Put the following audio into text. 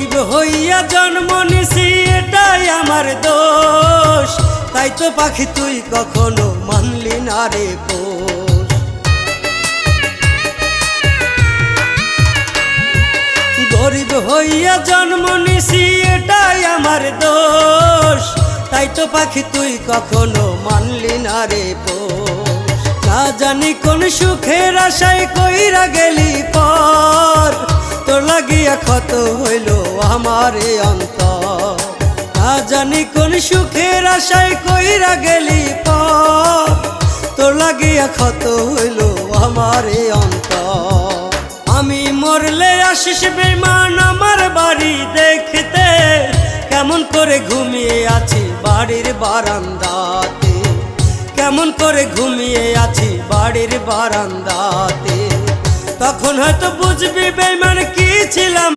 গরিব হইয়া জন্ম নিছি এটাই আমার দোষ, তাই তো পাখি তুই কখনো মানলি না রে পোষ। গরিব হইয়া জন্ম নিছি এটাই আমার দোষ, তাই তো পাখি তুই কখনো মানলি না রে পোষ। না জানি কোন সুখের আশায় কইরা গেলি পর, তোর লাগিয়া ক্ষত হইল আমার এ অন্তর। না জানি কোন সুখের আশায় কইরা গেলি পর, তোর লাগিয়া ক্ষত হইল আমার এ অন্তর। আমি মরলে আসিস বেঈমান আমার বাড়ি দেখতে, কেমন করে ঘুমিয়ে আছি বাড়ির বারান্দাতে, কেমন করে ঘুমিয়ে আছি বাড়ির বারান্দাতে। তখন হয়তো বুঝবি বেঈমান কি ছিলাম।